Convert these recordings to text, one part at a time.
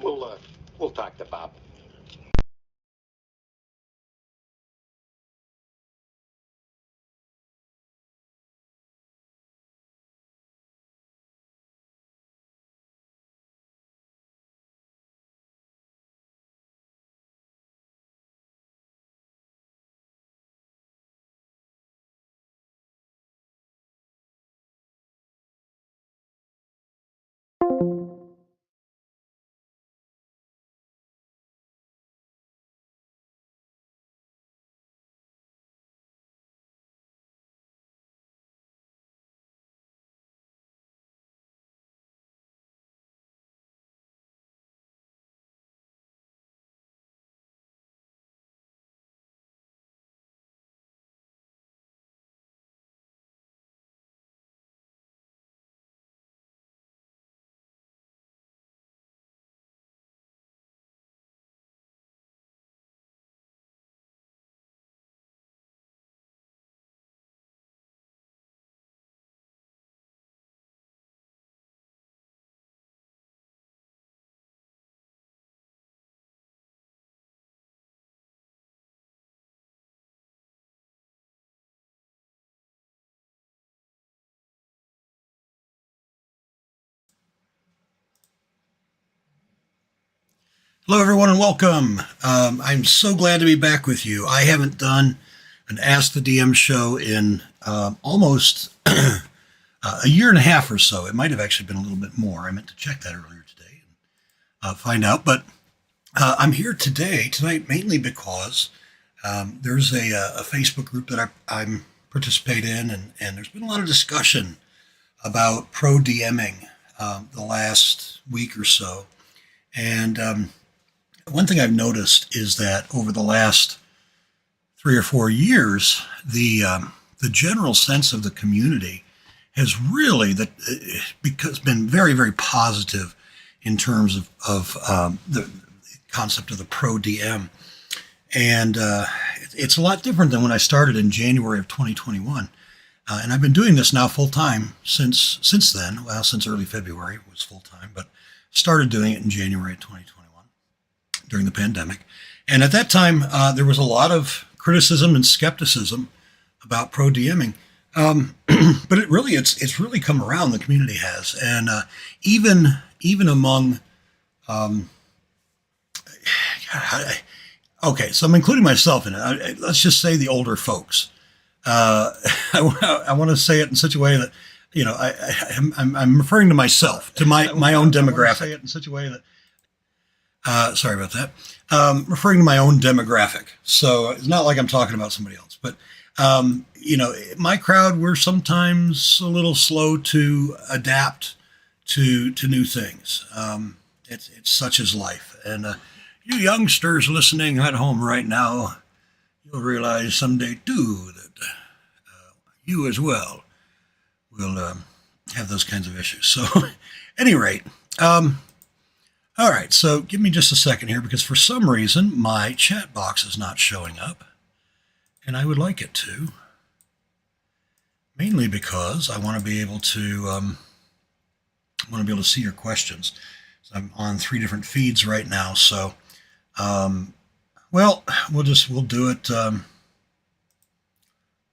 We'll talk to Bob. Hello, everyone, and welcome. I'm so glad to be back with you. I haven't done an Ask the DM show in almost a year and a half or so. It might have actually been a little bit more. I meant to check that earlier today and find out. But I'm here tonight, mainly because there's a Facebook group that I'm participate in, and there's been a lot of discussion about pro DMing the last week or so. And one thing I've noticed is that over the last 3 or 4 years, the general sense of the community has really been very, very positive in terms of the concept of the pro DM, and it's a lot different than when I started in January of 2021. And I've been doing this now full time since then. Well, since early February it was full time, but started doing it in January of 2021 during the pandemic. And at that time, there was a lot of criticism and skepticism about pro DMing. But it's really come around. The community has, and even among, okay, so I'm including myself in it. Let's just say the older folks. I want to say it in such a way that, I'm referring to myself, to my own demographic. Say it in such a way that, sorry about that. Referring to my own demographic. So it's not like I'm talking about somebody else, but, my crowd, we're sometimes a little slow to adapt to new things. It's such as life. And you youngsters listening at home right now, you'll realize someday too that you as well will have those kinds of issues. So, at any rate, all right. So, give me just a second here because for some reason my chat box is not showing up, and I would like it to. Mainly because I want to be able to see your questions. So I'm on 3 different feeds right now, so well, we'll do it.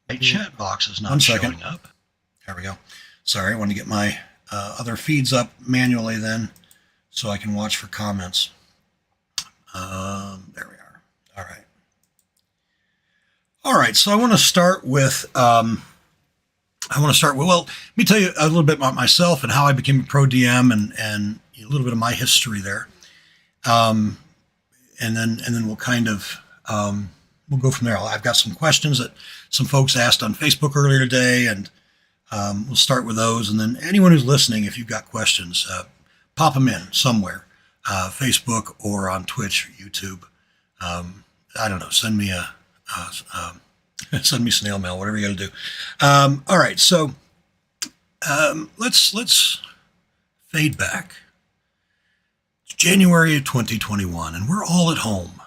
My chat box is not showing up. There we go. Sorry, I want to get my other feeds up manually then, so I can watch for comments. There we are. All right. All right. So I want to start with. Well, let me tell you a little bit about myself and how I became a pro DM and a little bit of my history there. And then we'll kind of, we'll go from there. I've got some questions that some folks asked on Facebook earlier today, and we'll start with those. And then anyone who's listening, if you've got questions, pop them in somewhere, Facebook or on Twitch or YouTube. I don't know, send me send me snail mail, whatever you got to do. All right, so let's fade back. It's January of 2021, and we're all at home.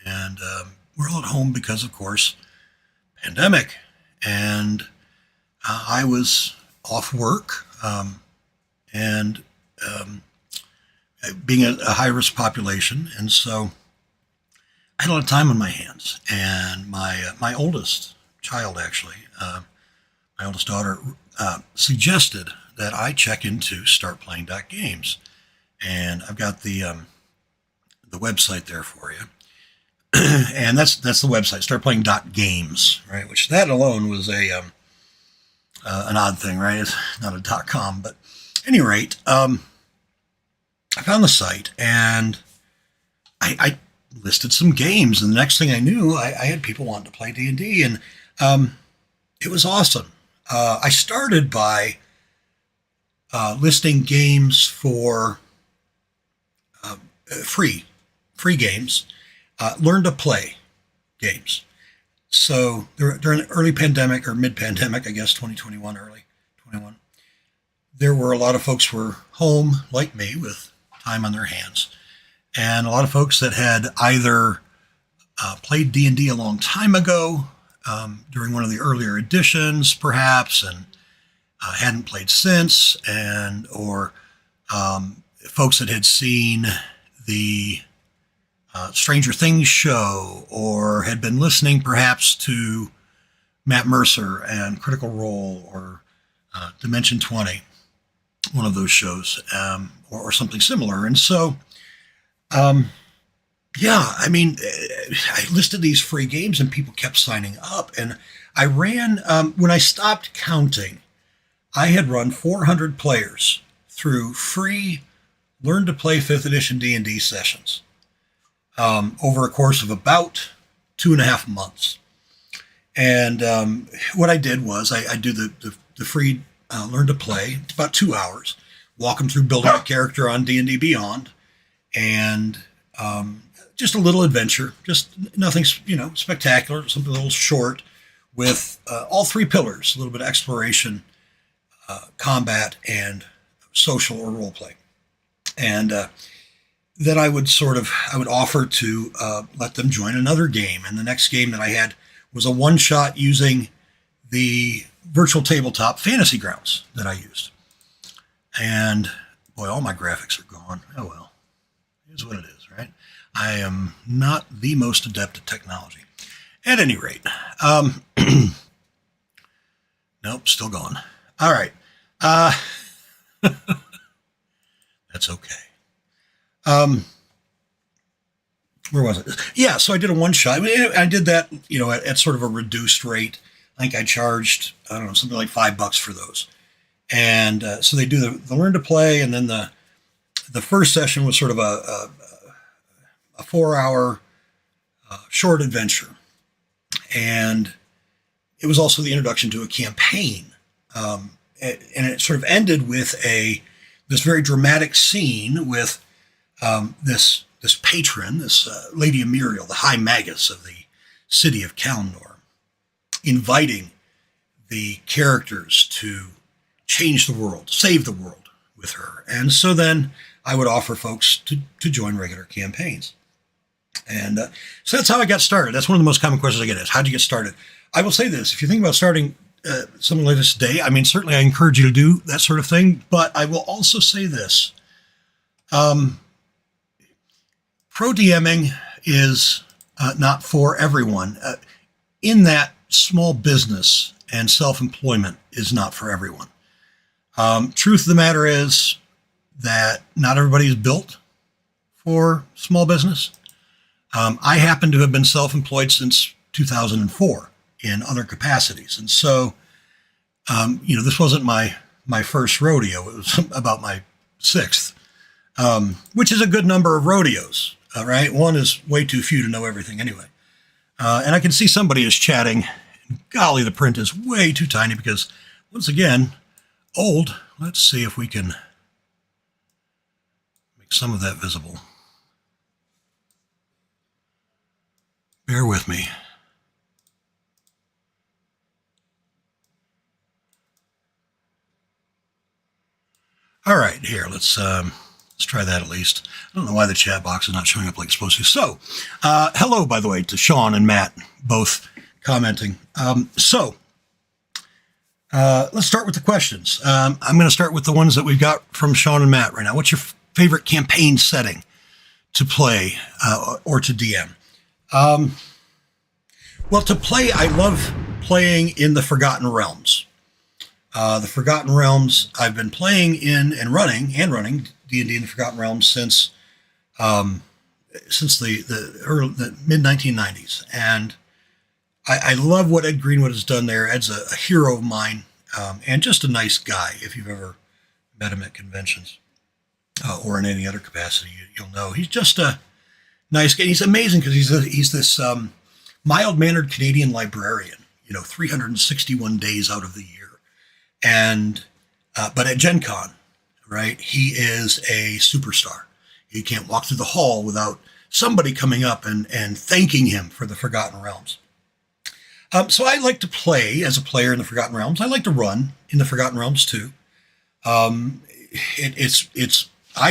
And we're all at home because, of course, pandemic. And I was off work, and being a high risk population, and so I had a lot of time on my hands. And my oldest child, actually, my oldest daughter, suggested that I check into startplaying.games, and I've got the website there for you. And that's the website, startplaying.games, right? Which that alone was an odd thing, right? It's not a .com, but at any rate, I found the site and I listed some games, and the next thing I knew, I had people wanting to play D&D, and it was awesome. I started by listing games for free games, learn to play games. So during the early pandemic, or mid-pandemic, I guess 2021, early 21, there were a lot of folks who were home like me with time on their hands, and a lot of folks that had either played D&D a long time ago, during one of the earlier editions, perhaps, and hadn't played since, or folks that had seen the Stranger Things show, or had been listening perhaps to Matt Mercer and Critical Role, or Dimension 20, one of those shows, or something similar. And so, yeah, I mean, I listed these free games and people kept signing up. And I ran, when I stopped counting, I had run 400 players through free Learn to Play 5th edition D&D sessions over a course of about 2.5 months. And what I did was I do the free Learn to Play. It's about 2 hours. Walk them through building a character on D&D Beyond, and just a little adventure, just nothing, spectacular, something a little short, with all 3 pillars: a little bit of exploration, combat, and social or role play. And then I would offer to let them join another game. And the next game that I had was a one-shot using the virtual tabletop Fantasy Grounds that I used. And boy, all my graphics are gone. Oh well, here's what it is, right? I am not the most adept at technology. At any rate, nope, still gone. All right. That's okay. Where was it? Yeah, so I did a one shot. I did that, at sort of a reduced rate. I think I charged, something like $5 for those. And so they do the Learn to Play, and then the first session was sort of a 4-hour short adventure. And it was also the introduction to a campaign. And it sort of ended with this very dramatic scene with this patron, this Lady Muriel, the High Magus of the city of Kalendor, inviting the characters to change the world, save the world with her. And so then I would offer folks to join regular campaigns. And so that's how I got started. That's one of the most common questions I get is, how'd you get started? I will say this: if you think about starting something like this today, I mean, certainly I encourage you to do that sort of thing, but I will also say this. Pro DMing is not for everyone, in that small business and self-employment is not for everyone. Truth of the matter is that not everybody is built for small business. I happen to have been self-employed since 2004 in other capacities. And so, this wasn't my first rodeo. It was about my 6th, which is a good number of rodeos, right? One is way too few to know everything anyway. And I can see somebody is chatting. Golly, the print is way too tiny because, once again, old. Let's see if we can make some of that visible. Bear with me. All right, here, let's try that at least. I don't know why the chat box is not showing up like it's supposed to. So, hello, by the way, to Sean and Matt, both commenting. Let's start with the questions. I'm going to start with the ones that we've got from Sean and Matt right now. What's your favorite campaign setting to play or to DM? Well, to play, I love playing in the Forgotten Realms. The Forgotten Realms, I've been playing in and running D&D in the Forgotten Realms since the mid 1990s, and I love what Ed Greenwood has done there. Ed's a hero of mine, and just a nice guy. If you've ever met him at conventions or in any other capacity, you'll know he's just a nice guy. He's amazing because he's this mild-mannered Canadian librarian. 361 days out of the year, and but at Gen Con, right, he is a superstar. You can't walk through the hall without somebody coming up and thanking him for the Forgotten Realms. So I like to play as a player in the Forgotten Realms. I like to run in the Forgotten Realms too. I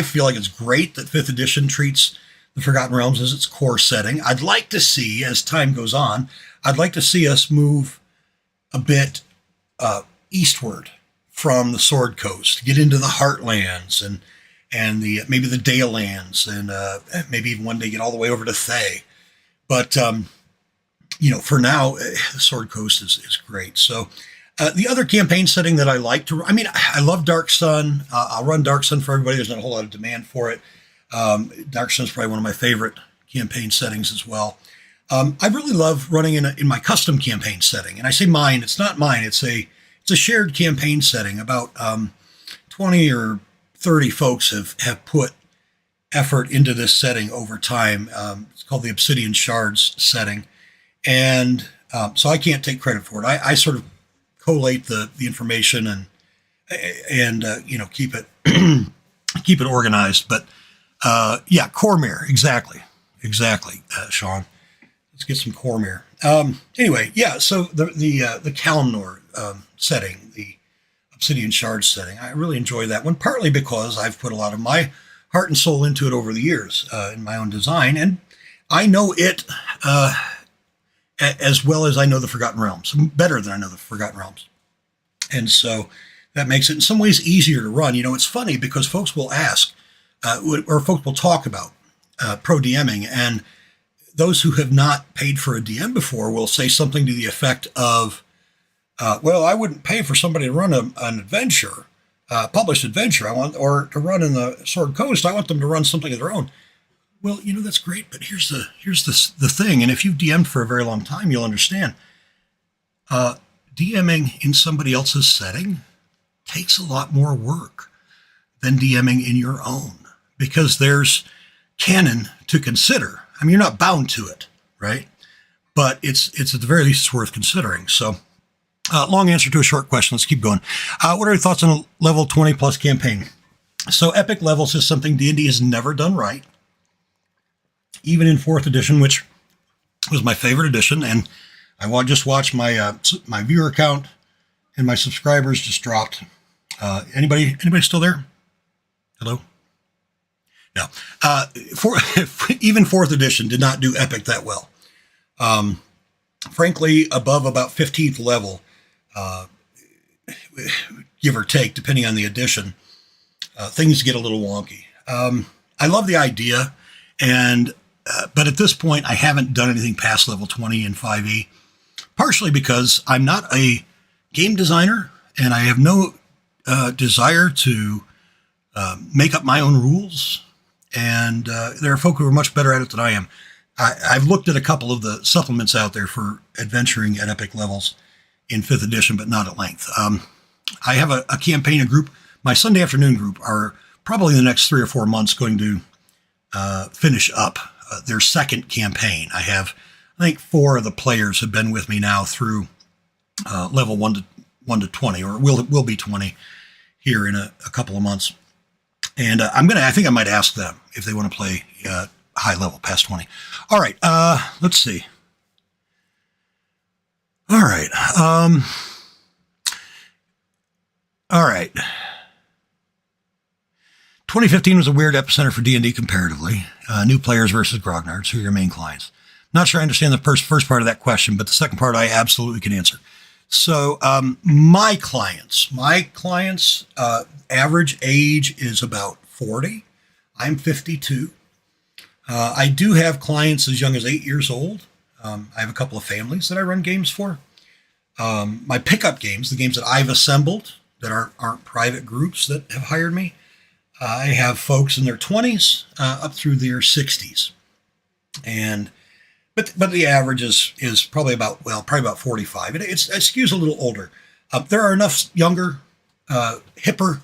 feel like it's great that 5th edition treats the Forgotten Realms as its core setting. I'd like to see, as time goes on, I'd like to see us move a bit eastward from the Sword Coast, get into the Heartlands and maybe the Dale Lands, and maybe even one day get all the way over to Thay. But for now, the Sword Coast is great. So the other campaign setting that I like to, I love Dark Sun. I'll run Dark Sun for everybody. There's not a whole lot of demand for it. Dark Sun is probably one of my favorite campaign settings as well. I really love running in my custom campaign setting, and I say mine. It's not mine. It's a shared campaign setting. About 20 or 30 folks have put effort into this setting over time. It's called the Obsidian Shards setting, and so I can't take credit for it. I sort of collate the information and keep it keep it organized. But Cormyr, exactly, Sean. Let's get some Cormyr. Anyway, so the Kalimnor setting, the Obsidian Shards setting, I really enjoy that one, partly because I've put a lot of my heart and soul into it over the years in my own design, and I know it as well as I know the Forgotten Realms, better than I know the Forgotten Realms. And so that makes it in some ways easier to run. It's funny because folks will ask, or folks will talk about pro DMing, and those who have not paid for a DM before will say something to the effect of, well, I wouldn't pay for somebody to run an adventure, published adventure. Or to run in the Sword Coast. I want them to run something of their own. Well, that's great, but here's the thing. And if you've DM'd for a very long time, you'll understand. DMing in somebody else's setting takes a lot more work than DMing in your own, because there's canon to consider. You're not bound to it, right? But it's at the very least, it's worth considering. So, long answer to a short question. Let's keep going. What are your thoughts on a level 20 plus campaign? So epic levels is something D&D has never done right. Even in 4th edition, which was my favorite edition, and I just watched my my viewer count and my subscribers just dropped. Anybody still there? Hello? No. Even 4th edition did not do epic that well. Frankly, above about 15th level, give or take, depending on the edition, things get a little wonky. I love the idea, but at this point, I haven't done anything past level 20 in 5e, partially because I'm not a game designer, and I have no desire to make up my own rules. And there are folk who are much better at it than I am. I've looked at a couple of the supplements out there for adventuring at epic levels in 5th edition, but not at length. I have a campaign, a group. My Sunday afternoon group are probably in the next 3 or 4 months going to finish up their second campaign. I think 4 of the players have been with me now through level 1 to 20, or will be 20 here in a couple of months. And I think I might ask them if they want to play high level past 20. All right. Let's see. All right. All right. 2015 was a weird epicenter for D&D comparatively. New players versus grognards. Who are your main clients? Not sure I understand the first part of that question, but the second part I absolutely can answer. So my clients, average age is about 40. I'm 52. I do have clients as young as 8 years old. I have a couple of families that I run games for. My pickup games, the games that I've assembled that aren't private groups that have hired me, I have folks in their 20s up through their 60s. And but the average is probably about 45. It skews a little older. There are enough younger, hipper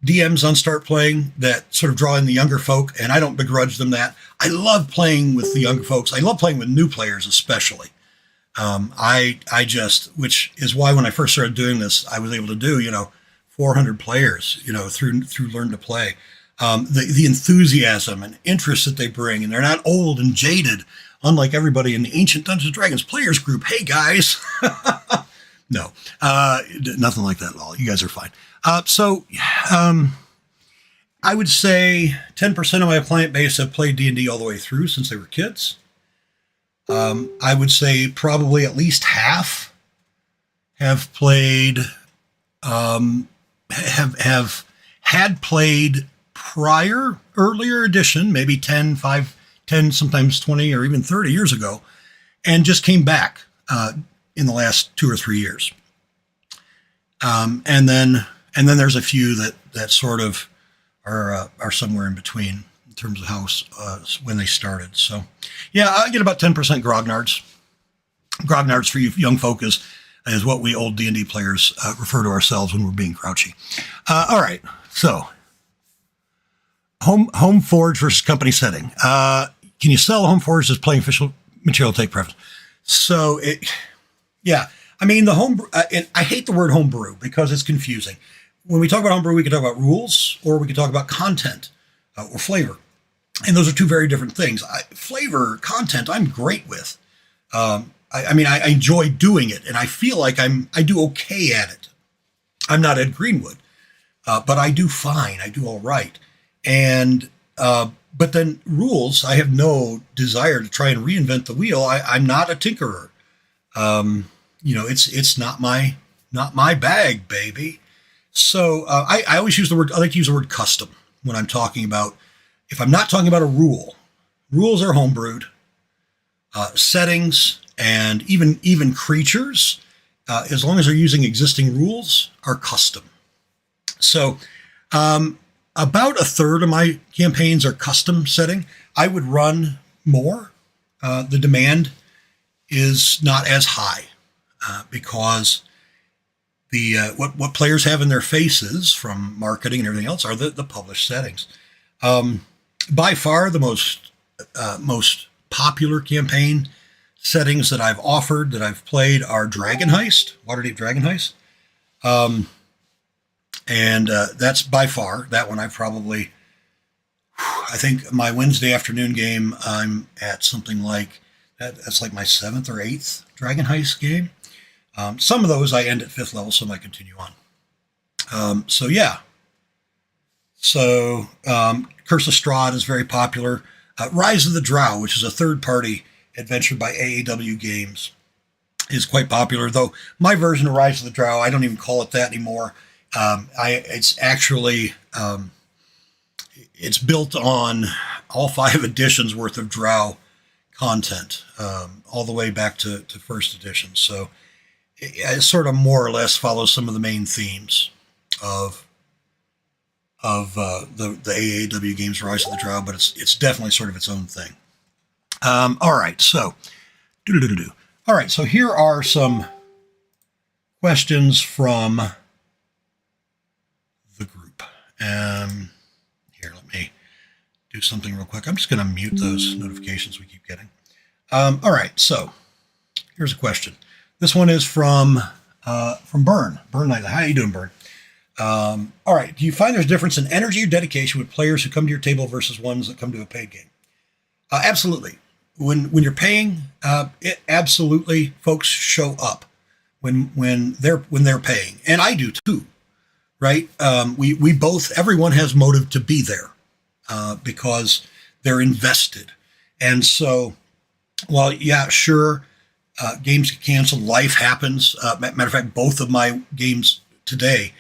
DMs on Start Playing that sort of draw in the younger folk, and I don't begrudge them that. I love playing with the younger folks. I love playing with new players, especially. Which is why when I first started doing this, I was able to do 400 players through Learn to Play. The enthusiasm and interest that they bring, and they're not old and jaded, unlike everybody in the Ancient Dungeons & Dragons players group. Hey guys, no, nothing like that at all. You guys are fine. I would say 10% of my client base have played D&D all the way through since they were kids. I would say probably at least half have played, have had played earlier edition, maybe 10, sometimes 20 or even 30 years ago, and just came back in the last 2 or 3 years. And then there's a few that sort of are somewhere in between in terms of how when they started. So, yeah, I get about 10% grognards. Grognards for you young folk is what we old D&D players refer to ourselves when we're being grouchy. All right, so home forge versus company setting. Can you sell home forge as playing official material take preference? So I mean the home. And I hate the word homebrew because it's confusing. When we talk about homebrew, we can talk about rules, or we can talk about content or flavor, and those are two very different things. Flavor, content, I'm great with. I enjoy doing it, and I feel like I do okay at it. I'm not Ed Greenwood, but I do fine. I do all right. And but then rules, I have no desire to try and reinvent the wheel. I'm not a tinkerer. It's not my bag, baby. So I always use the word. I like to use the word custom when I'm talking about. If I'm not talking about a rule, rules are homebrewed. Settings and even creatures, as long as they're using existing rules, are custom. So about a third of my campaigns are custom setting. I would run more. The demand is not as high because what players have in their faces from marketing and everything else are the published settings. By far, the most popular campaign settings that I've offered, that I've played, are Dragon Heist, Waterdeep Dragon Heist. And that's by far, that one I think my Wednesday afternoon game, I'm at something like, that's like my 7th or 8th Dragon Heist game. Some of those I end at 5th level, some I continue on. Curse of Strahd is very popular. Rise of the Drow, which is a third-party adventure by AAW Games, is quite popular, though my version of Rise of the Drow, I don't even call it that anymore. It's actually, it's built on all 5 editions worth of Drow content, all the way back to first edition. So it sort of more or less follows some of the main themes of the AAW Games Rise of the Drow, but it's definitely sort of its own thing. All right, so all right, so here are some questions from the group. Here, let me do something real quick. I'm just going to mute those notifications we keep getting. All right, so here's a question. This one is from Burn Knight. How you doing, Burn? All right. Do you find there's a difference in energy or dedication with players who come to your table versus ones that come to a paid game? Absolutely. When you're paying, absolutely, folks show up when they're paying, and I do too, right? We both, everyone has motive to be there because they're invested, and so while sure, games get canceled, life happens. Matter of fact, both of my games today,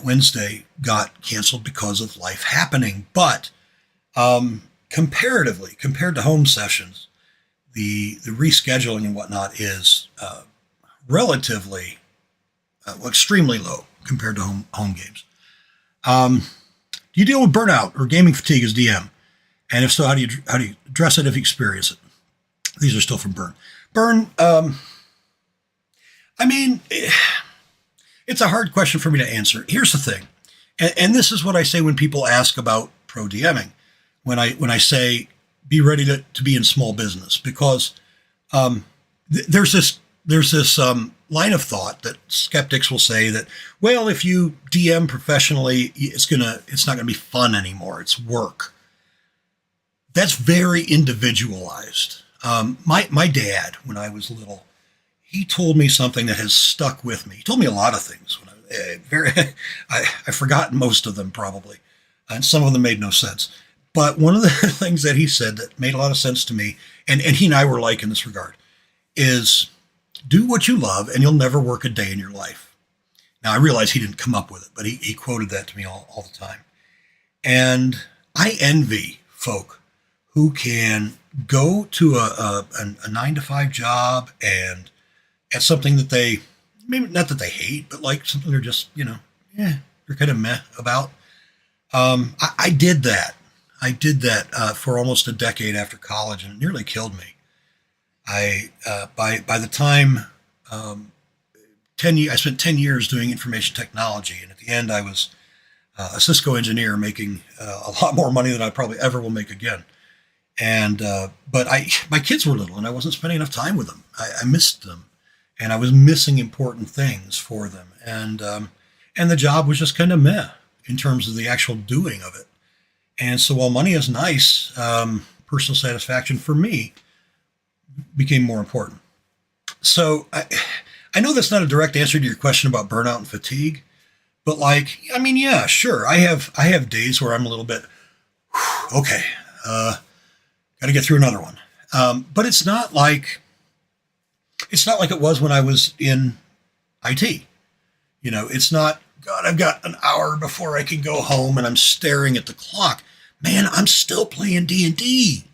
Wednesday, got canceled because of life happening. But Comparatively, compared to home sessions, the rescheduling and whatnot is relatively extremely low compared to home games. Do you deal with burnout or gaming fatigue as DM? And if so, how do you address it if you experience it? These are still from Burn. Burn. I mean, it's a hard question for me to answer. Here's the thing, and this is what I say when people ask about pro DMing. When I say be ready to be in small business, because there's this line of thought that skeptics will say that, well, if you DM professionally, it's not gonna be fun anymore. It's work. That's very individualized. My dad, when I was little, he told me something that has stuck with me. He told me a lot of things. When I've forgotten most of them probably, and some of them made no sense. But one of the things that he said that made a lot of sense to me, and he and I were like in this regard, is do what you love and you'll never work a day in your life. Now, I realize he didn't come up with it, but he quoted that to me all the time. And I envy folk who can go to a 9-to-5 job and at something that they, maybe not that they hate, but like something they're just, they're kind of meh about. I did that. I did that for almost a decade after college, and it nearly killed me. By the time 10 years, I spent 10 years doing information technology, and at the end, I was a Cisco engineer making a lot more money than I probably ever will make again. And but my kids were little, and I wasn't spending enough time with them. I missed them, and I was missing important things for them, and the job was just kind of meh in terms of the actual doing of it. And so, while money is nice, personal satisfaction for me became more important. So I know that's not a direct answer to your question about burnout and fatigue, but yeah, sure. I have days where I'm a little bit, okay, got to get through another one. But it's not like it was when I was in IT. It's not, God, I've got an hour before I can go home and I'm staring at the clock. Man, I'm still playing D&D.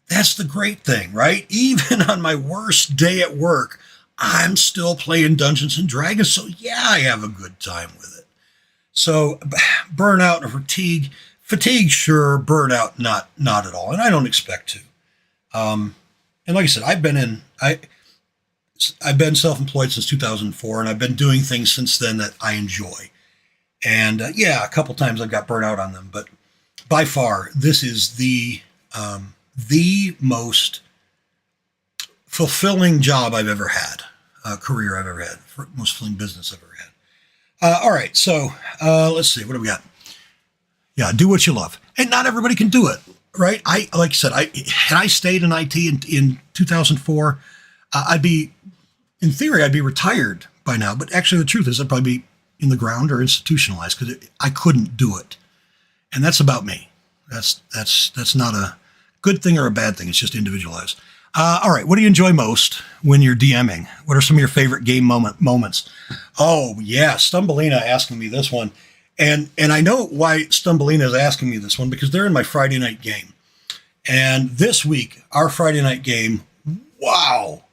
That's the great thing, right? Even on my worst day at work, I'm still playing Dungeons and Dragons. So yeah, I have a good time with it. So burnout or fatigue, sure. Burnout, not at all. And I don't expect to. And like I said, I've been self-employed since 2004, and I've been doing things since then that I enjoy. And yeah, a couple times I've got burnt out on them, but by far, this is the most fulfilling job I've ever had, career I've ever had, most fulfilling business I've ever had. All right, so let's see, what do we got? Yeah, do what you love, and not everybody can do it, right? Like I said, had I stayed in IT in 2004, in theory, I'd be retired by now. But actually, the truth is, I'd probably be in the ground or institutionalized because I couldn't do it, and that's about me. That's not a good thing or a bad thing. It's just individualized. All right. What do you enjoy most when you're DMing? What are some of your favorite game moments? Oh yeah. Stumbleina asking me this one. And I know why Stumbleina is asking me this one, because they're in my Friday night game. And this week, our Friday night game, wow.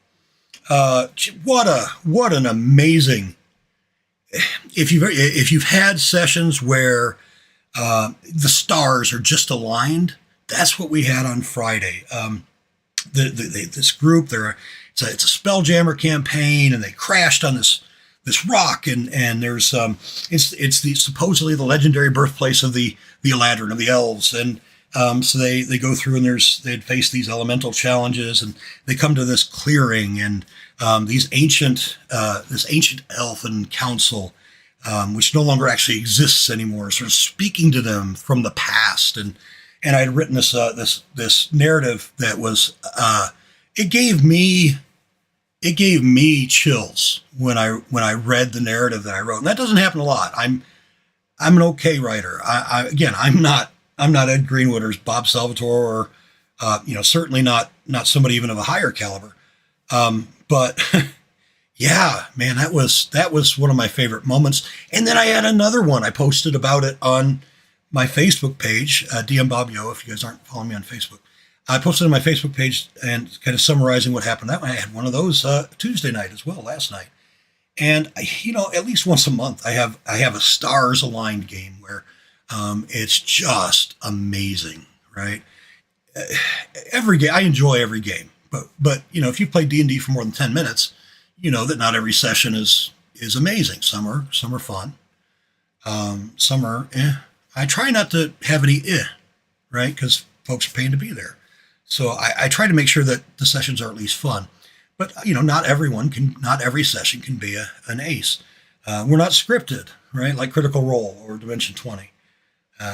What an amazing, if you've had sessions where the stars are just aligned, that's what we had on Friday. This group, it's a Spelljammer campaign, and they crashed on this rock, and there's it's supposedly the legendary birthplace of the Eladrin, of the elves, and so they go through, and they'd face these elemental challenges, and they come to this clearing, and this ancient elfin council, which no longer actually exists anymore, sort of speaking to them from the past, and I had written this narrative that was it gave me chills when I read the narrative that I wrote, and that doesn't happen a lot. I'm an okay writer. I'm not Ed Greenwood or Bob Salvatore, or certainly not somebody even of a higher caliber. But yeah, man, that was one of my favorite moments. And then I had another one. I posted about it on my Facebook page, DM Bob Yo, if you guys aren't following me on Facebook. I posted on my Facebook page and kind of summarizing what happened. I had one of those Tuesday night as well, last night. And at least once a month, I have a stars aligned game where it's just amazing, right? Every game, I enjoy every game, but if you play D&D for more than 10 minutes, you know that not every session is amazing. Some are fun. Some are I try not to have any right? Because folks are paying to be there. So I try to make sure that the sessions are at least fun. But, not every session can be an ace. We're not scripted, right? Like Critical Role or Dimension 20.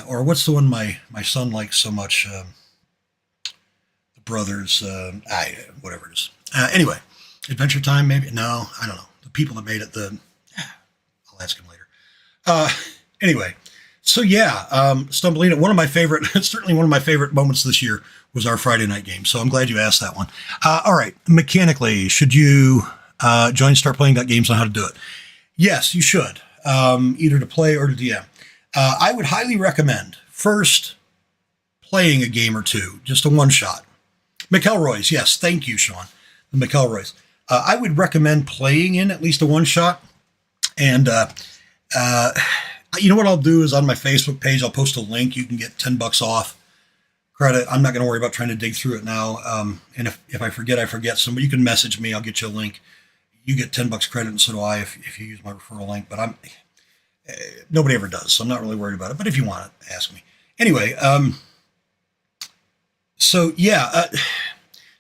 Or what's the one my son likes so much? The Brothers, whatever it is. Anyway, Adventure Time, maybe? No, I don't know. The people that made it, I'll ask him later. Anyway, so yeah, Stumbleina, certainly one of my favorite moments this year was our Friday night game. So I'm glad you asked that one. All right. Mechanically, should you join Start Playing Games on how to do it? Yes, you should, either to play or to DM. I would highly recommend first playing a game or two, just a one-shot. McElroy's, yes. Thank you, Sean. The McElroy's. I would recommend playing in at least a one-shot. And what I'll do is on my Facebook page, I'll post a link. You can get $10 off credit. I'm not going to worry about trying to dig through it now. And if I forget, I forget. Somebody, you can message me. I'll get you a link. You get $10 credit, and so do I if you use my referral link. But nobody ever does, so I'm not really worried about it. But if you want it, ask me. Anyway,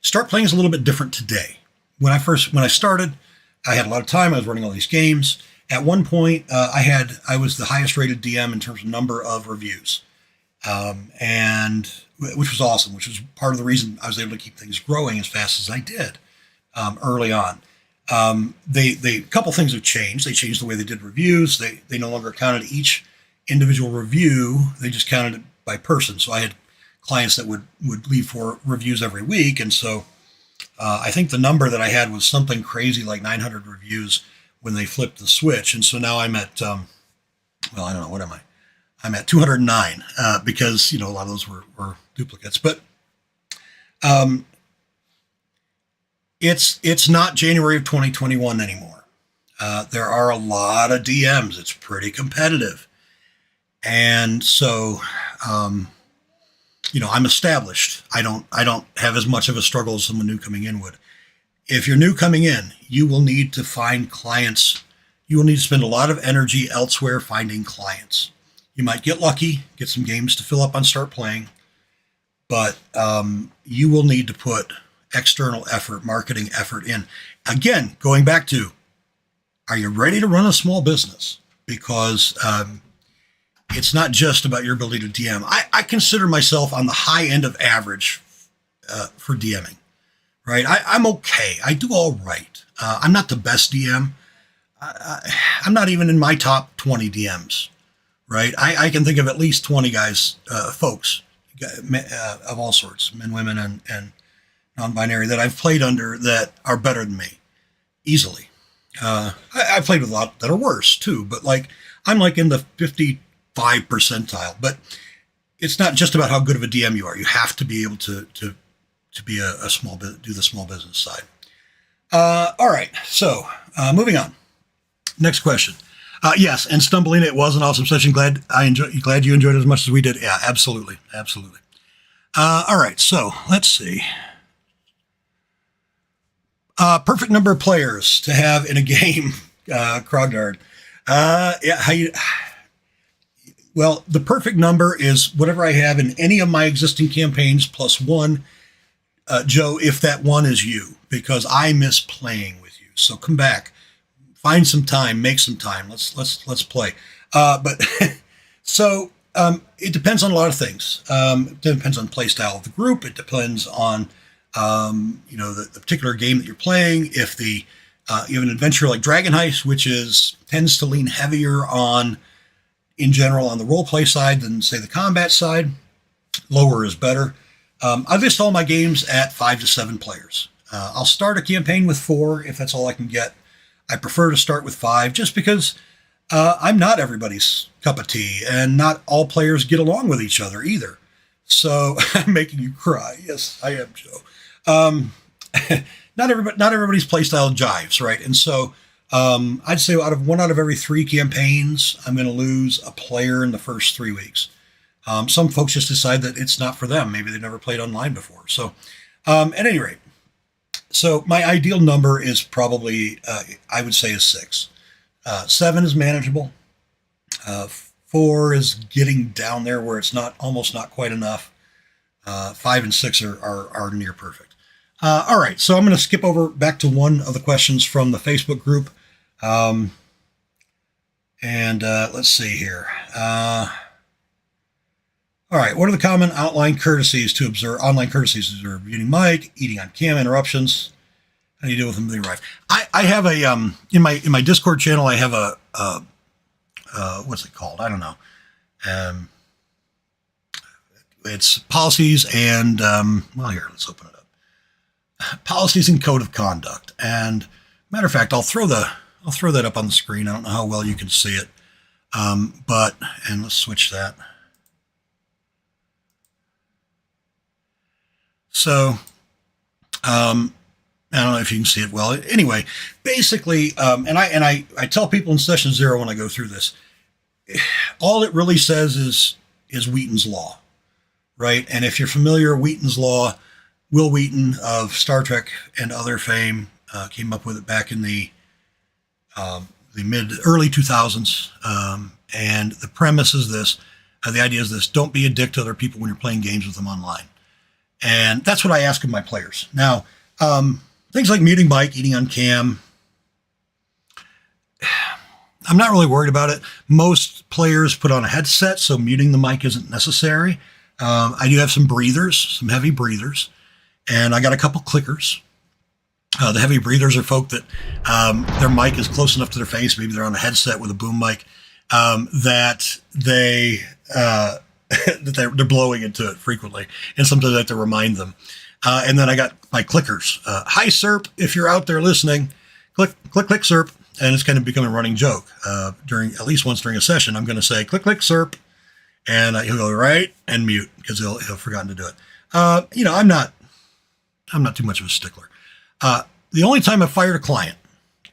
Start Playing is a little bit different today. When I started, I had a lot of time. I was running all these games. At one point, I was the highest rated DM in terms of number of reviews, and which was awesome. Which was part of the reason I was able to keep things growing as fast as I did early on. A couple things have changed. They changed the way they did reviews. They no longer counted each individual review. They just counted it by person. So I had clients that would leave for reviews every week, and so I think the number that I had was something crazy like 900 reviews when they flipped the switch. And so now I'm at, I don't know, what am I? I'm at 209 because, a lot of those were duplicates. But it's not January of 2021 anymore. There are a lot of DMs. It's pretty competitive. And so, I'm established. I don't have as much of a struggle as someone new coming in would. If you're new coming in, you will need to find clients. You will need to spend a lot of energy elsewhere finding clients. You might get lucky, get some games to fill up on Start Playing, but you will need to put external effort, marketing effort in. Again, going back to, are you ready to run a small business? Because it's not just about your ability to DM. I consider myself on the high end of average for DMing. Right, I'm okay. I do all right. I'm not the best DM. I'm not even in my top 20 DMs. Right, I can think of at least 20 guys, folks of all sorts, men, women, and non-binary that I've played under that are better than me, easily. I've played with a lot that are worse too, but I'm in the 55 percentile. But it's not just about how good of a DM you are. You have to be able to be do the small business side. All right. So moving on. Next question. Yes. And Stumbleina, it was an awesome session. Glad you enjoyed it as much as we did. Yeah, absolutely. Absolutely. All right. So let's see. Perfect number of players to have in a game, Crognard. Well, the perfect number is whatever I have in any of my existing campaigns plus one. Joe, if that one is you, because I miss playing with you. So come back, find some time, make some time. Let's play. But so it depends on a lot of things. It depends on play style of the group. It depends on the particular game that you're playing. If you have an adventure like Dragon Heist, which tends to lean heavier on, in general, on the role play side than say the combat side, lower is better. I list all my games at 5 to 7 players. I'll start a campaign with 4 if that's all I can get. I prefer to start with 5 just because I'm not everybody's cup of tea, and not all players get along with each other either. So I'm making you cry. Yes, I am, Joe. Not everybody's playstyle jives, right? And so I'd say one out of every 3 campaigns, I'm going to lose a player in the first 3 weeks. Some folks just decide that it's not for them. Maybe they've never played online before. So at any rate, so my ideal number is probably, I would say, is 6. 7 is manageable. 4 is getting down there where it's almost not quite enough. 5 and 6 are near perfect. All right, so I'm going to skip over back to one of the questions from the Facebook group. Let's see here. All right, what are the common online courtesies to observe? Online courtesies to observe: muting mic, eating on cam, interruptions. How do you deal with them when they arrive? I have a in my Discord channel. I have a what's it called? I don't know. It's policies and well, here, let's open it up. Policies and code of conduct. And matter of fact, I'll throw that up on the screen. I don't know how well you can see it, and let's switch that. So, I don't know if you can see it well. Anyway, basically, and I tell people in session 0 when I go through this, all it really says is Wheaton's Law, right? And if you're familiar, Wheaton's Law, Will Wheaton of Star Trek and other fame came up with it back in the early 2000s. And the premise is this: the idea is this: don't be a dick to other people when you're playing games with them online. And that's what I ask of my players. Now, things like muting mic, eating on cam, I'm not really worried about it. Most players put on a headset, so muting the mic isn't necessary. I do have some breathers, some heavy breathers, and I got a couple clickers. The heavy breathers are folk that their mic is close enough to their face, maybe they're on a headset with a boom mic, that they're blowing into it frequently, and sometimes I have to remind them. And then I got my clickers. Hi, SERP, if you're out there listening, click, SERP. And it's kind of become a running joke. At least once during a session, I'm going to say, click, SERP. And he'll go right and mute because he'll have forgotten to do it. I'm not too much of a stickler. The only time I've fired a client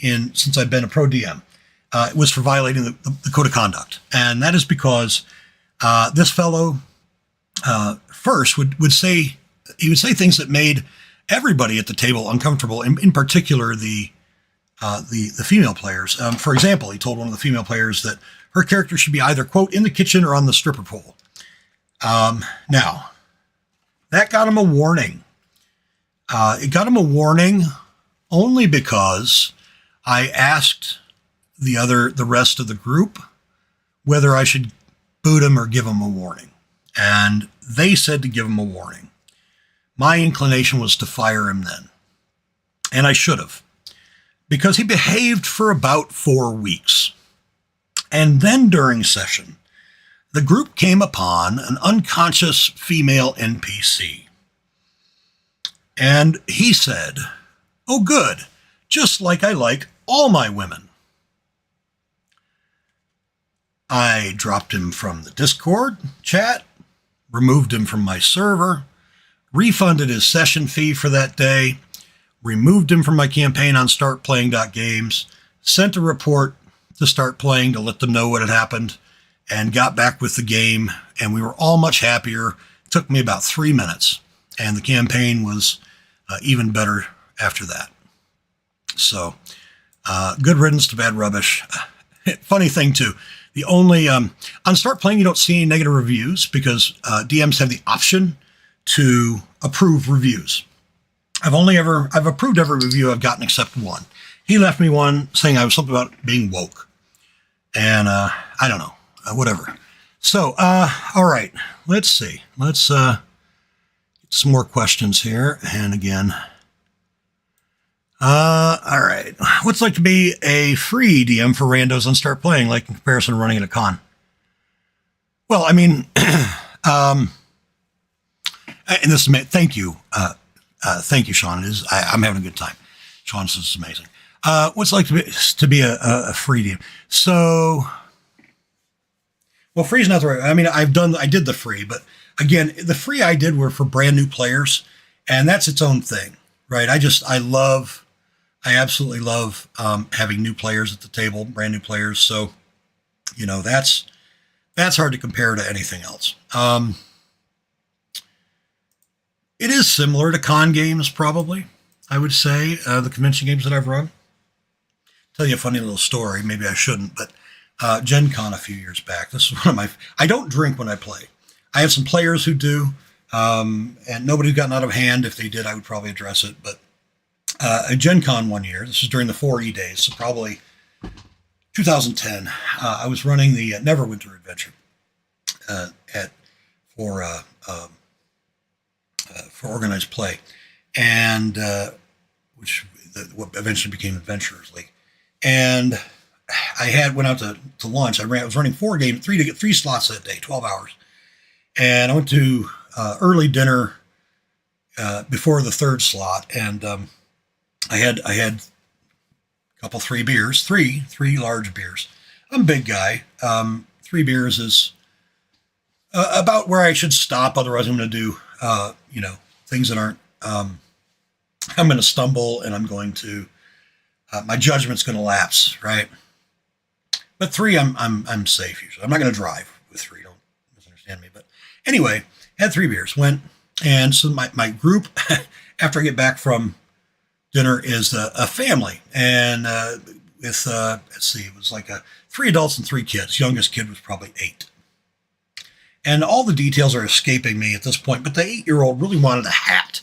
since I've been a pro DM was for violating the code of conduct. And that is because this fellow first would say things that made everybody at the table uncomfortable, in particular the female players. For example, he told one of the female players that her character should be either, quote, in the kitchen or on the stripper pole. Now, that got him a warning. It got him a warning only because I asked the rest of the group whether I should boot him or give him a warning. And they said to give him a warning. My inclination was to fire him then. And I should have, because he behaved for about 4 weeks. And then during session, the group came upon an unconscious female NPC. And he said, "Oh, good, just like I like all my women." I dropped him from the Discord chat, removed him from my server, refunded his session fee for that day, removed him from my campaign on startplaying.games, sent a report to Start Playing to let them know what had happened, and got back with the game, and we were all much happier. It took me about 3 minutes, and the campaign was even better after that. So, good riddance to bad rubbish. Funny thing, too, the only, on Start Playing, you don't see any negative reviews because DMs have the option to approve reviews. I've approved every review I've gotten except one. He left me one saying I was something about being woke. And I don't know, whatever. So, all right, let's see. Let's get some more questions here. And again, all right. What's it like to be a free DM for randos on Start Playing, like in comparison to running at a con? Well, I mean, and this is, thank you. Thank you, Sean. I'm having a good time. Sean says it's amazing. What's it like to be a free game? So, well, free is not the right. I mean, I did the free, but again, the free I did were for brand new players, and that's its own thing, right? I absolutely love having new players at the table, brand new players. So, that's hard to compare to anything else. It is similar to con games, probably. I would say the convention games that I've run. Tell you a funny little story. Maybe I shouldn't, but Gen Con a few years back. This is one of my. I don't drink when I play. I have some players who do, and nobody's gotten out of hand. If they did, I would probably address it. But at Gen Con one year, this is during the 4E days, so probably 2010. I was running the Neverwinter Adventure for organized play, and what eventually became Adventurers League. And I went out to lunch. I was running three slots that day, 12 hours. And I went to early dinner before the third slot, and I had a couple, three large beers. I'm a big guy. 3 beers is about where I should stop. Otherwise, I'm going to do things that aren't. I'm going to stumble, and I'm going to. My judgment's going to lapse, right? But 3, I'm safe usually. I'm not going to drive with 3. Don't misunderstand me. But anyway, had 3 beers. Went, and so my group after I get back from dinner is a family, and with let's see, it was like 3 adults and 3 kids. Youngest kid was probably 8. And all the details are escaping me at this point. But the 8-year-old really wanted a hat.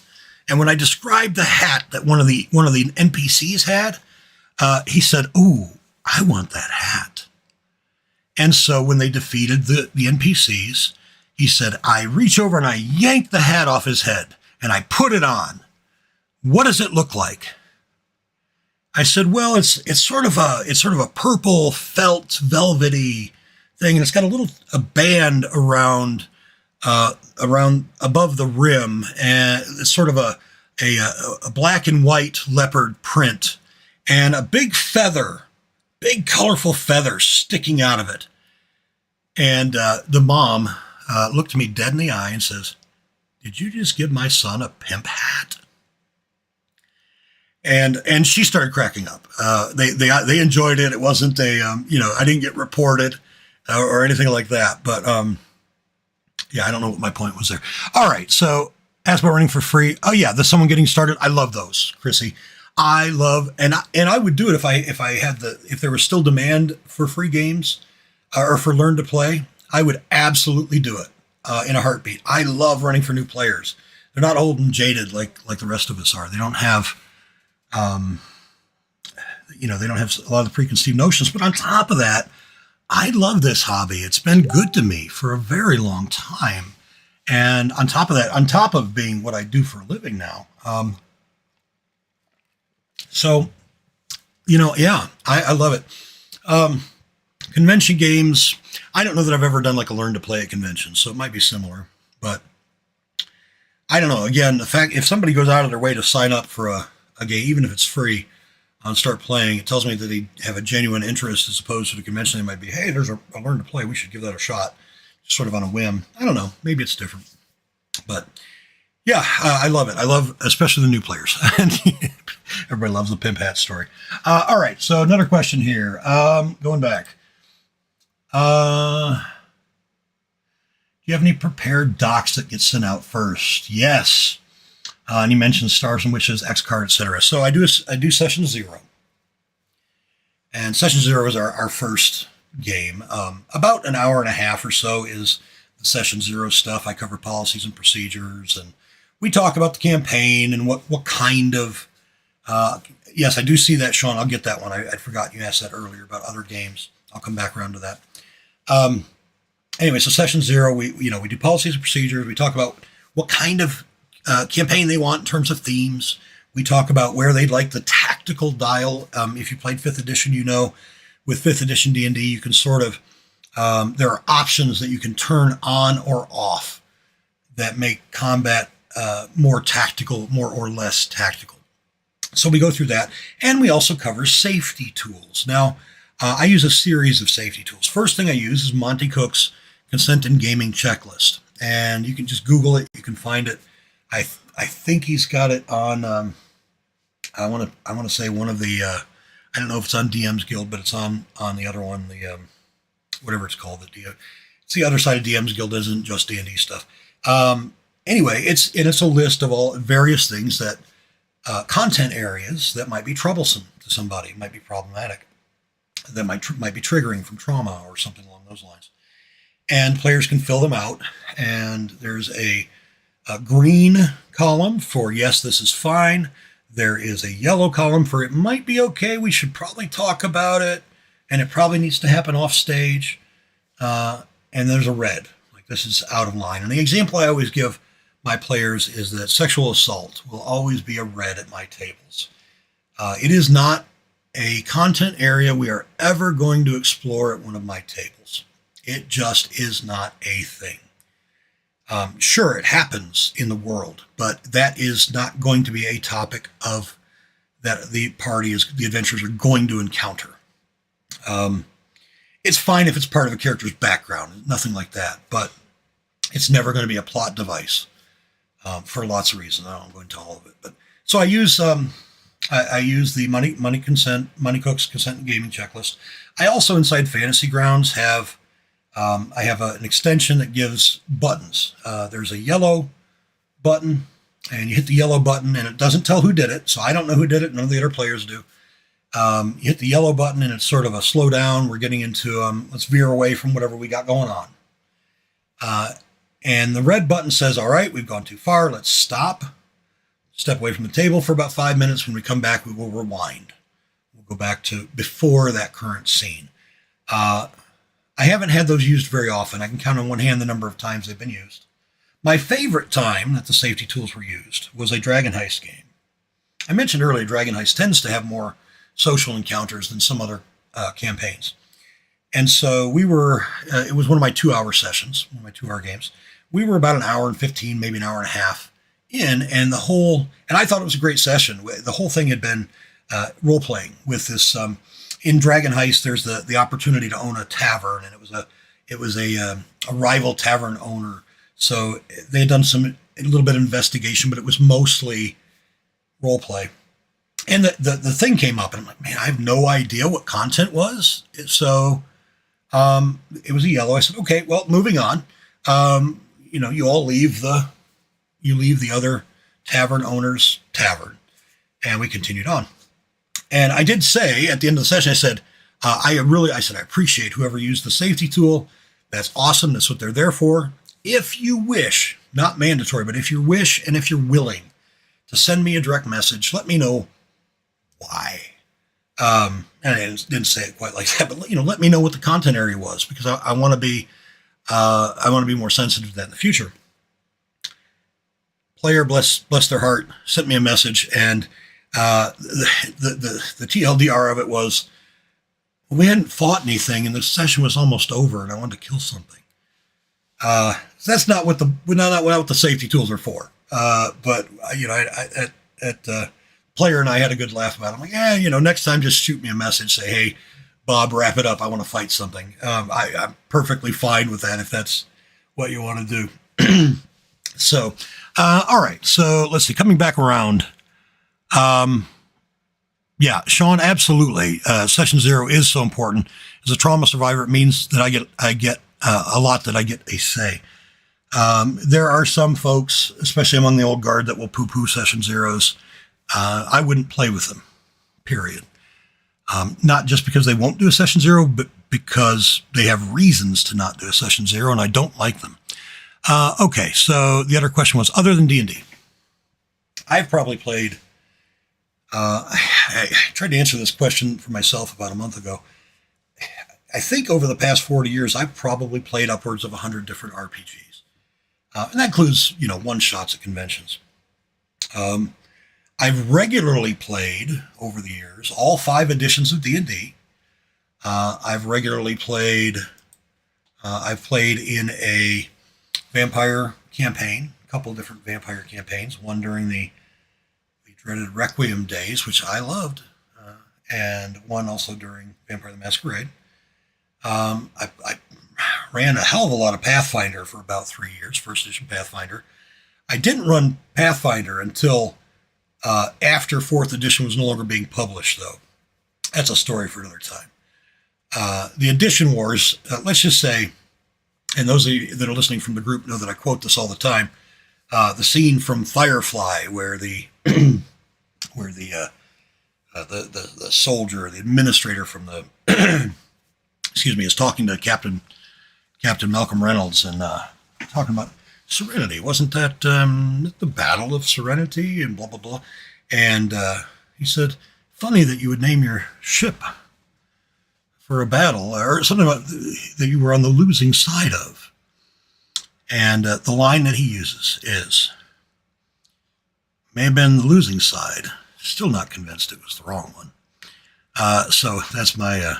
And when I described the hat that one of the NPCs had, he said, "Ooh, I want that hat." And so when they defeated the NPCs, he said, "I reach over and I yank the hat off his head and I put it on. What does it look like?" I said, "Well, it's sort of a purple felt velvety thing, and it's got a band around above the rim, and it's sort of a black and white leopard print, and a big colorful feather sticking out of it." And the mom looked me dead in the eye and says, "Did you just give my son a pimp hat?" And she started cracking up. They enjoyed it. It wasn't I didn't get reported or anything like that, but yeah, I don't know what my point was there. All right, so ask about running for free. Oh yeah, there's someone getting started. I love those, Chrissy. I love, and I would do it if there was still demand for free games or for learn to play. I would absolutely do it in a heartbeat. I love running for new players. They're not old and jaded like the rest of us are. They don't have, they don't have a lot of the preconceived notions. But on top of that, I love this hobby. It's been good to me for a very long time. And on top of that, on top of being what I do for a living now, yeah, I love it. Convention games, I don't know that I've ever done like a learn to play at convention, so it might be similar, but I don't know. Again, the fact, if somebody goes out of their way to sign up for a game, even if it's free, and start playing, it tells me that they have a genuine interest, as opposed to the convention. They might be, "Hey, there's a learn to play. We should give that a shot," just sort of on a whim. I don't know. Maybe it's different, but yeah, I love it. I love especially the new players. Everybody loves the pimp hat story. All right, so another question here. Going back. Do you have any prepared docs that get sent out first? Yes. And you mentioned Stars and Witches, X-Card, etc. So I do Session 0. And Session 0 is our first game. About an hour and a half or so is the Session 0 stuff. I cover policies and procedures, and we talk about the campaign and what kind of... yes, I do see that, Sean. I'll get that one. I forgot you asked that earlier about other games. I'll come back around to that. Anyway, so Session 0, we do policies and procedures. We talk about what kind of campaign they want in terms of themes. We talk about where they'd like the tactical dial. If you played 5th edition, with 5th edition D&D, you can sort of, there are options that you can turn on or off that make combat more tactical, more or less tactical. So we go through that, and we also cover safety tools. Now, I use a series of safety tools. First thing I use is Monte Cook's Consent in Gaming Checklist, and you can just Google it. You can find it. I think he's got it on. I want to say one of the. I don't know if it's on DM's Guild, but it's on the other one, the whatever it's called. It's the other side of DM's Guild. Isn't just D&D stuff. Anyway, it's a list of all various things that. Content areas that might be troublesome to somebody, might be problematic, that might be triggering from trauma or something along those lines. And players can fill them out. And there's a green column for yes, this is fine. There is a yellow column for it might be okay. We should probably talk about it. And it probably needs to happen off stage. And there's a red, like this is out of line. And the example I always give my players is that sexual assault will always be a red at my tables. It is not a content area we are ever going to explore at one of my tables. It just is not a thing. Sure, it happens in the world, but that is not going to be a topic of that the adventurers are going to encounter. It's fine if it's part of a character's background, nothing like that, but it's never going to be a plot device. For lots of reasons. I don't go into all of it, but so I use the Monte Cook's Consent and Gaming Checklist. I also inside Fantasy Grounds have I have an extension that gives buttons. There's a yellow button, and you hit the yellow button, and it doesn't tell who did it, so I don't know who did it. None of the other players do. You hit the yellow button, and it's sort of a slow down. We're getting into let's veer away from whatever we got going on. And the red button says, all right, we've gone too far. Let's stop. Step away from the table for about 5 minutes. When we come back, we will rewind. We'll go back to before that current scene. I haven't had those used very often. I can count on one hand the number of times they've been used. My favorite time that the safety tools were used was a Dragon Heist game. I mentioned earlier, Dragon Heist tends to have more social encounters than some other campaigns. And so we were, it was one of my 2-hour sessions, one of my 2-hour games. We were about an hour and 15, maybe an hour and a half in, and I thought it was a great session. The whole thing had been role-playing with this, in Dragon Heist, there's the opportunity to own a tavern, and it was a rival tavern owner. So they had done a little bit of investigation, but it was mostly role-play. And the thing came up, and I'm like, man, I have no idea what content was. So it was a yellow. I said, okay, well, moving on. You all leave the other tavern owner's tavern, and we continued on. And I did say at the end of the session, I said, I appreciate whoever used the safety tool. That's awesome. That's what they're there for. If you wish, not mandatory, but if you wish and if you're willing to send me a direct message, let me know why. And I didn't say it quite like that, but let me know what the content area was, because I want to be more sensitive to that in the future. Player, bless their heart, sent me a message, and the TLDR of it was, we hadn't fought anything, and the session was almost over, and I wanted to kill something. So that's not what the safety tools are for. But Player and I had a good laugh about it. I'm like, next time just shoot me a message, say, hey, Bob, wrap it up. I want to fight something. I'm perfectly fine with that if that's what you want to do. So, all right. So let's see. Coming back around. Yeah, Sean, absolutely. Session 0 is so important. As a trauma survivor, it means that I get a lot that I get a say. There are some folks, especially among the old guard, that will poo-poo Session 0s. I wouldn't play with them, period. Not just because they won't do a Session 0, but because they have reasons to not do a Session 0, and I don't like them. Okay, so the other question was, other than D&D, I've probably played... I tried to answer this question for myself about a month ago. I think over the past 40 years, I've probably played upwards of 100 different RPGs. And that includes, one-shots at conventions. I've regularly played, over the years, all 5 editions of D&D. I've regularly played, I've played in a vampire campaign, a couple of different vampire campaigns, one during the dreaded Requiem days, which I loved, and one also during Vampire the Masquerade. I ran a hell of a lot of Pathfinder for about 3 years, first edition Pathfinder. I didn't run Pathfinder until after 4th edition was no longer being published, though. That's a story for another time. The Edition Wars, let's just say, and those of you that are listening from the group know that I quote this all the time, the scene from Firefly where the soldier, the administrator from the excuse me, is talking to Captain Malcolm Reynolds and talking about Serenity. Wasn't that the Battle of Serenity and blah blah blah? And he said, "Funny that you would name your ship for a battle or something about that you were on the losing side of." And the line that he uses is, "May have been the losing side. Still not convinced it was the wrong one." So that's my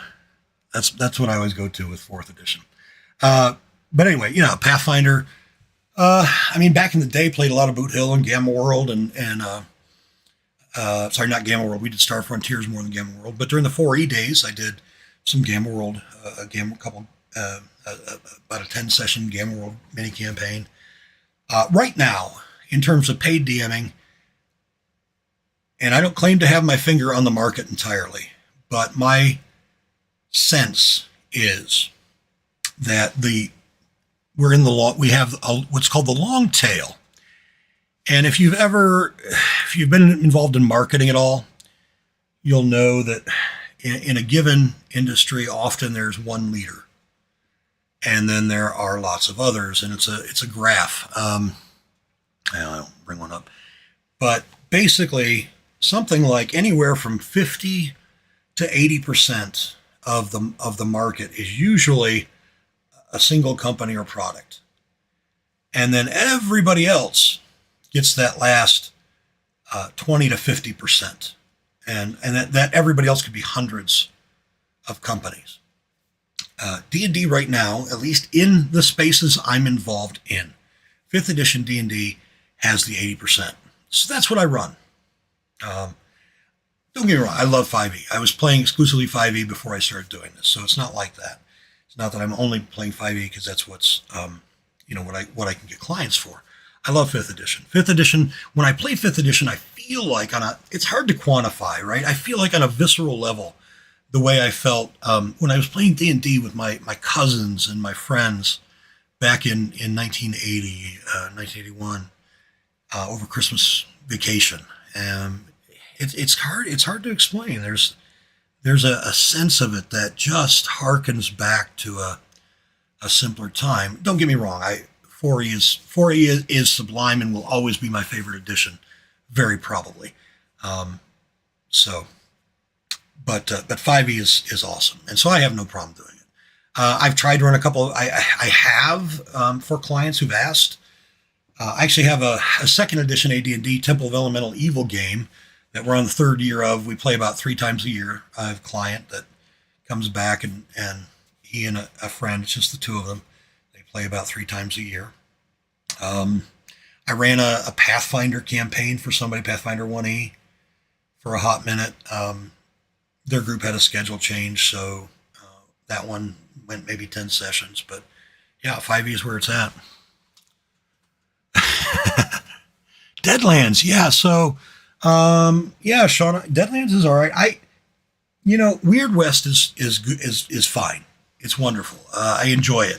that's what I always go to with 4th edition. But anyway, Pathfinder. I mean, back in the day, played a lot of Boot Hill and Gamma World, and sorry, not Gamma World. We did Star Frontiers more than Gamma World. But during the 4E days, I did some Gamma World, about a 10-session Gamma World mini campaign. Right now, in terms of paid DMing, and I don't claim to have my finger on the market entirely, but my sense is that we have what's called the long tail. And if you've been involved in marketing at all, you'll know that in a given industry, often there's one leader, and then there are lots of others, and it's a graph. I don't bring one up, but basically something like anywhere from 50 to 80% of the market is usually a single company or product, and then everybody else gets that last 20 to 50%. And that everybody else could be hundreds of companies. D&D right now, at least in the spaces I'm involved in, 5th edition D&D has the 80%. So that's what I run. Don't get me wrong, I love 5e. I was playing exclusively 5e before I started doing this, so it's not like that. It's not that I'm only playing 5e because that's what's what I can get clients for. I love 5th edition. 5th edition, when I play 5th edition, I feel like it's hard to quantify, right? I feel like on a visceral level, the way I felt when I was playing D&D with my cousins and my friends back in 1980, 1981, over Christmas vacation. It's hard to explain. There's a sense of it that just harkens back to a simpler time. Don't get me wrong. 4E is sublime and will always be my favorite edition, very probably. But 5E is awesome, and so I have no problem doing it. I've tried to run a couple. I have for clients who've asked. I actually have a 2nd edition AD&D Temple of Elemental Evil game that we're on the 3rd year of. We play about 3 times a year. I have a client that comes back, and he and a friend. It's just the two of them. Play about 3 times a year. I ran a Pathfinder campaign for somebody, Pathfinder 1E, for a hot minute. Their group had a schedule change, so that one went maybe 10 sessions. But yeah, 5e is where it's at. Deadlands, yeah. So yeah, Sean, Deadlands is all right. Weird West is fine. It's wonderful. I enjoy it.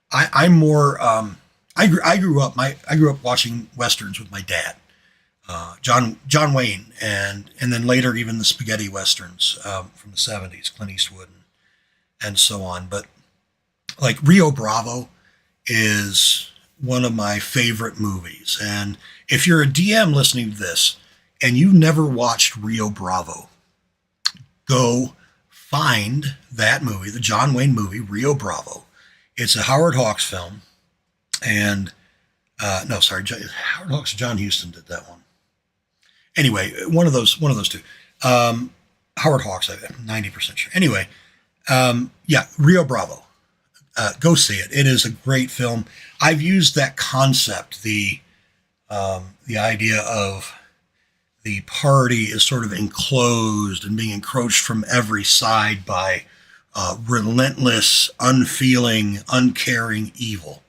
I'm more. I grew up watching westerns with my dad, John Wayne, and then later even the spaghetti westerns from the 70s, Clint Eastwood, and so on. But like Rio Bravo is one of my favorite movies, and if you're a DM listening to this and you've never watched Rio Bravo, go find that movie, the John Wayne movie, Rio Bravo. It's a Howard Hawks film, and Howard Hawks. John Huston did that one. Anyway, one of those two. Howard Hawks, I'm 90% sure. Anyway, yeah, Rio Bravo. Go see it. It is a great film. I've used that concept, the idea of the party is sort of enclosed and being encroached from every side by relentless, unfeeling, uncaring evil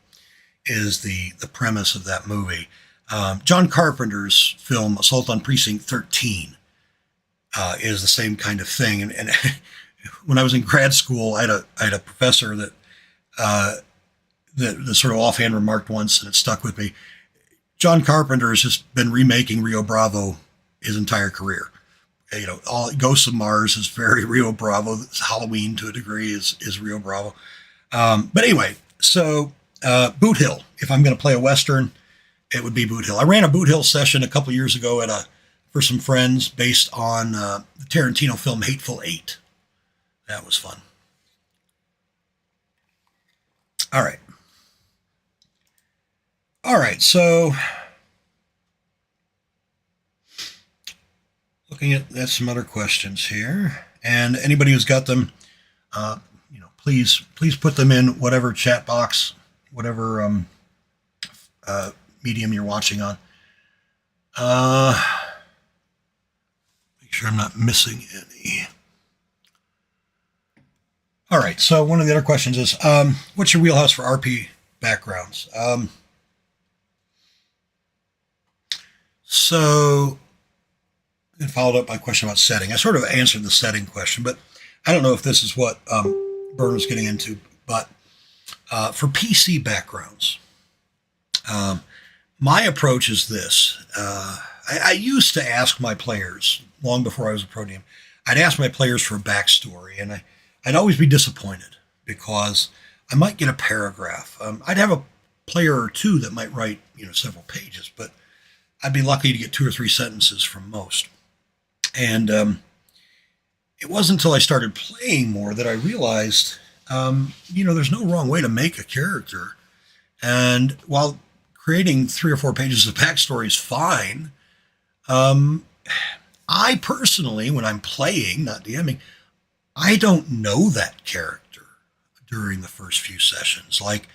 is the premise of that movie. John Carpenter's film Assault on Precinct 13 is the same kind of thing. And when I was in grad school, I had a professor that that sort of offhand remarked once, and it stuck with me. John Carpenter has just been remaking Rio Bravo his entire career. All Ghosts of Mars is very Rio Bravo. Halloween, to a degree, is Rio Bravo. But anyway, so Boot Hill. If I'm going to play a Western, it would be Boot Hill. I ran a Boot Hill session a couple years ago for some friends based on the Tarantino film Hateful Eight. That was fun. All right. So looking at some other questions here, and anybody who's got them, please put them in whatever chat box, whatever medium you're watching on. Make sure I'm not missing any. All right. So one of the other questions is, what's your wheelhouse for RP backgrounds? So, and followed up by a question about setting. I sort of answered the setting question, but I don't know if this is what Bern was getting into. But for PC backgrounds, my approach is this. I used to ask my players, long before I was a pro DM, I'd ask my players for a backstory, and I'd always be disappointed because I might get a paragraph. I'd have a player or two that might write, several pages, but I'd be lucky to get 2 or 3 sentences from most. And it wasn't until I started playing more that I realized, there's no wrong way to make a character. And while creating 3 or 4 pages of backstory is fine, I personally, when I'm playing, not DMing, I don't know that character during the first few sessions. Like,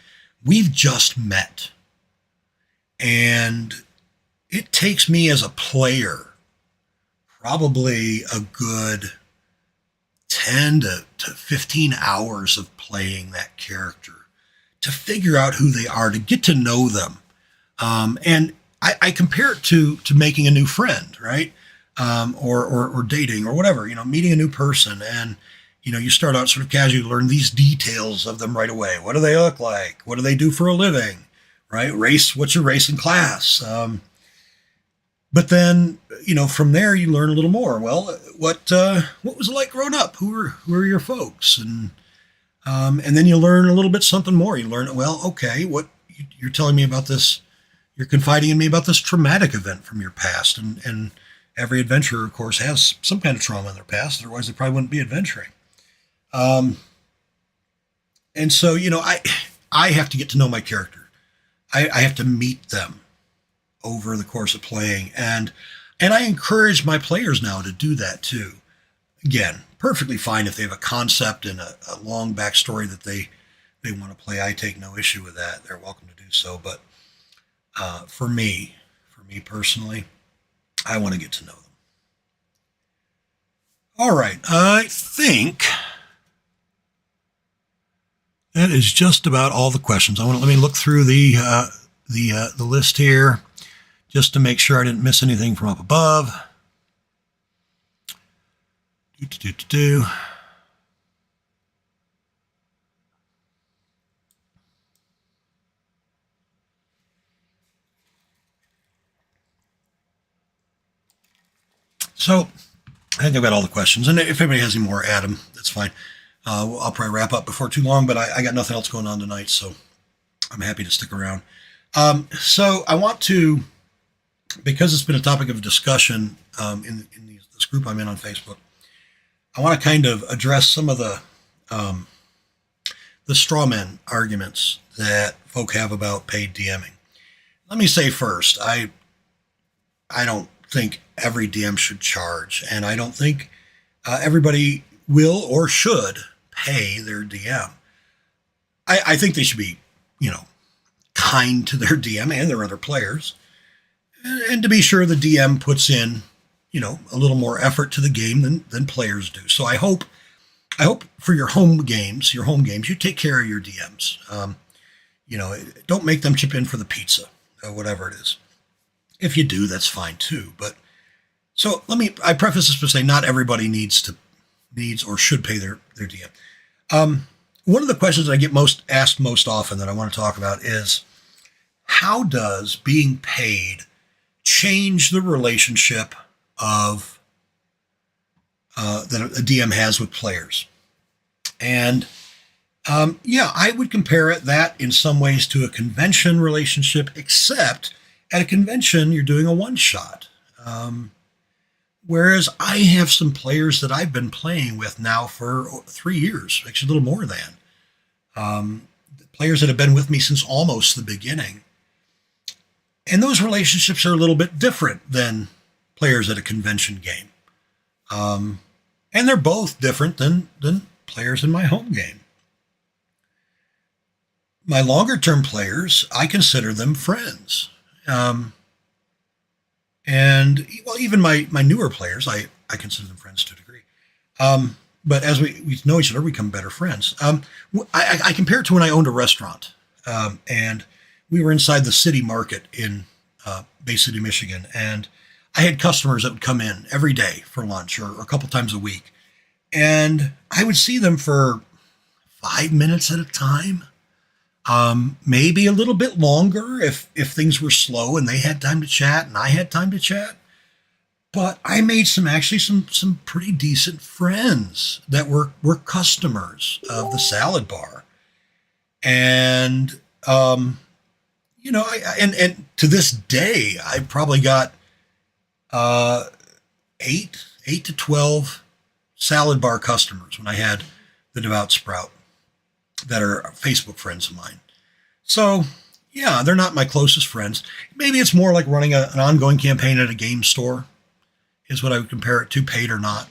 we've just met. And it takes me as a player probably a good 10 to 15 hours of playing that character to figure out who they are, to get to know them. And I compare it to making a new friend, right? Or dating or whatever, meeting a new person. And, you start out sort of casually, learn these details of them right away. What do they look like? What do they do for a living? Right? Race, what's your race and class? But then, from there you learn a little more. Well, what was it like growing up? Who are your folks? And then you learn a little bit something more. You learn, well, okay, what you're telling me about this, you're confiding in me about this traumatic event from your past. And every adventurer, of course, has some kind of trauma in their past. Otherwise, they probably wouldn't be adventuring. And so, I have to get to know my character. I have to meet them over the course of playing. And I encourage my players now to do that too. Again, perfectly fine if they have a concept and a long backstory that they want to play. I take no issue with that. They're welcome to do so. But for me personally, I want to get to know them. All right. I think that is just about all the questions. Let me look through the list here, just to make sure I didn't miss anything from up above. So I think I've got all the questions. And if anybody has any more, add them. That's fine. I'll probably wrap up before too long, but I got nothing else going on tonight, so I'm happy to stick around. So I want to, because it's been a topic of discussion in this group I'm in on Facebook, I want to kind of address some of the straw man arguments that folk have about paid DMing. Let me say first, I don't think every DM should charge, and I don't think everybody will or should pay their DM. I think they should be, kind to their DM and their other players. And to be sure, the DM puts in a little more effort to the game than players do. So I hope for your home games, you take care of your DMs. Don't make them chip in for the pizza or whatever it is. If you do, that's fine too. But so I preface this by saying not everybody needs or should pay their DM. One of the questions I get asked most often that I want to talk about is, how does being paid change the relationship of that a DM has with players? And I would compare that in some ways to a convention relationship, except at a convention you're doing a one-shot. Whereas I have some players that I've been playing with now for 3 years, actually a little more than. Players that have been with me since almost the beginning. And those relationships are a little bit different than players at a convention game. And they're both different than players in my home game. My longer term players, I consider them friends. And even my newer players, I consider them friends to a degree. But as we know each other, we become better friends. I compare it to when I owned a restaurant, and we were inside the city market in Bay City, Michigan, and I had customers that would come in every day for lunch or a couple times a week, and I would see them for 5 minutes at a time. Maybe a little bit longer if things were slow and they had time to chat and I had time to chat. But I made some pretty decent friends that were customers of the salad bar. And, and to this day, I've probably got, 8 to 12 salad bar customers when I had the Devout Sprout that are Facebook friends of mine. So, yeah, they're not my closest friends. Maybe it's more like running an ongoing campaign at a game store is what I would compare it to, paid or not.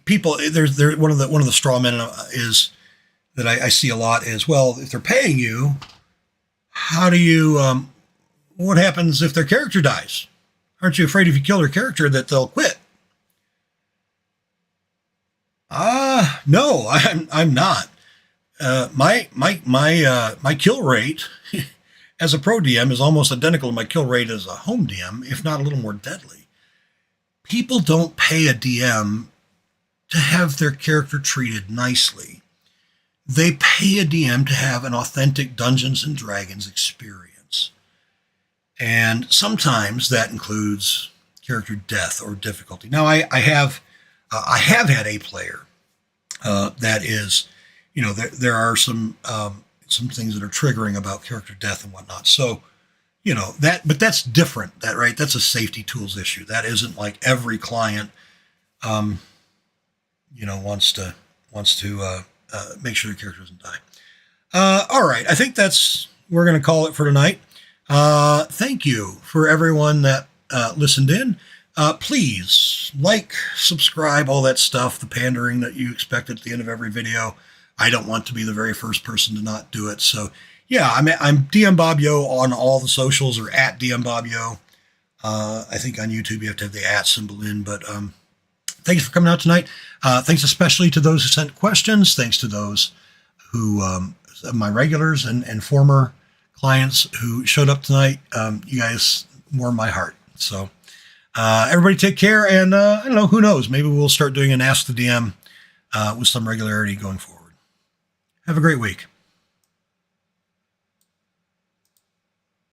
People, there's one of the straw men is that I see a lot is, well, if they're paying you, how do you, what happens if their character dies? Aren't you afraid if you kill their character that they'll quit? No, I'm not. My kill rate as a pro DM is almost identical to my kill rate as a home DM, if not a little more deadly. People don't pay a DM to have their character treated nicely. They pay a DM to have an authentic Dungeons and Dragons experience. And sometimes that includes character death or difficulty. Now I have had a player that is, there are some things that are triggering about character death and whatnot. So, but that's different. Right? That's a safety tools issue. That isn't like every client, wants to make sure the character doesn't die. All right. I think we're going to call it for tonight. Thank you for everyone that listened in. Please like, subscribe, all that stuff, the pandering that you expect at the end of every video. I don't want to be the very first person to not do it. So yeah, I'm DM Bob Yo on all the socials, or at DM Bob Yo. I think on YouTube you have to have the @ symbol in, but thanks for coming out tonight. Thanks especially to those who sent questions. Thanks to those who, my regulars and former clients who showed up tonight. You guys warm my heart. So everybody take care, and I don't know, who knows, maybe we'll start doing an Ask the DM with some regularity going forward. Have a great week.